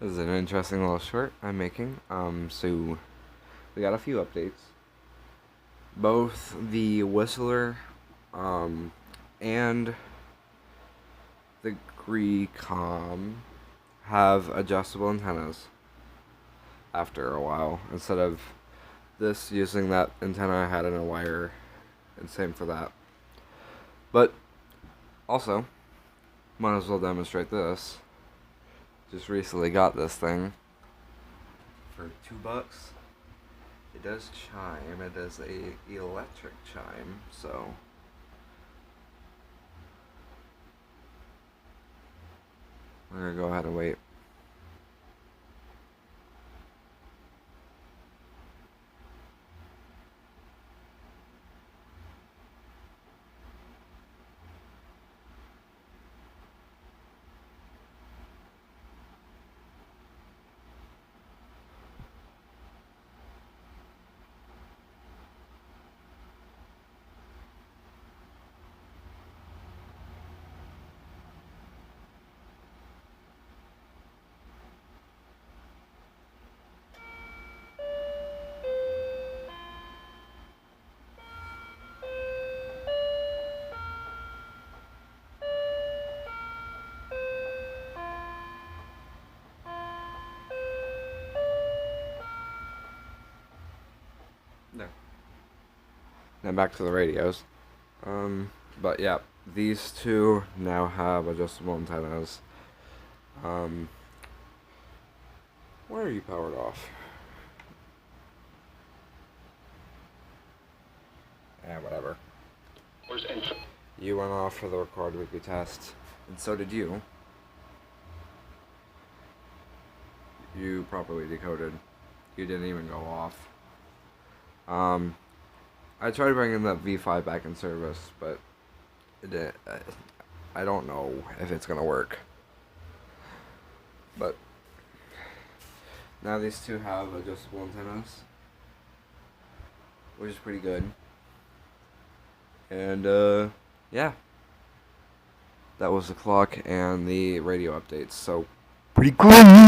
This is an interesting little short I'm making. So we got a few updates. Both the Whistler, and the Grecom have adjustable antennas after a while, instead of this using that antenna I had in a wire, and same for that. But also, might as well demonstrate this. Just recently got this thing for $2. It does chime. It is a electric chime, so we're gonna go ahead and wait. There. Now back to the radios. But yeah, these two now have adjustable antennas. Why are you powered off? Whatever. You went off for the record weekly test, and so did you. You properly decoded. You didn't even go off. I tried bringing that V5 back in service, but I don't know if it's gonna work. But now these two have adjustable antennas, which is pretty good. And yeah, that was the clock and the radio updates. So pretty cool.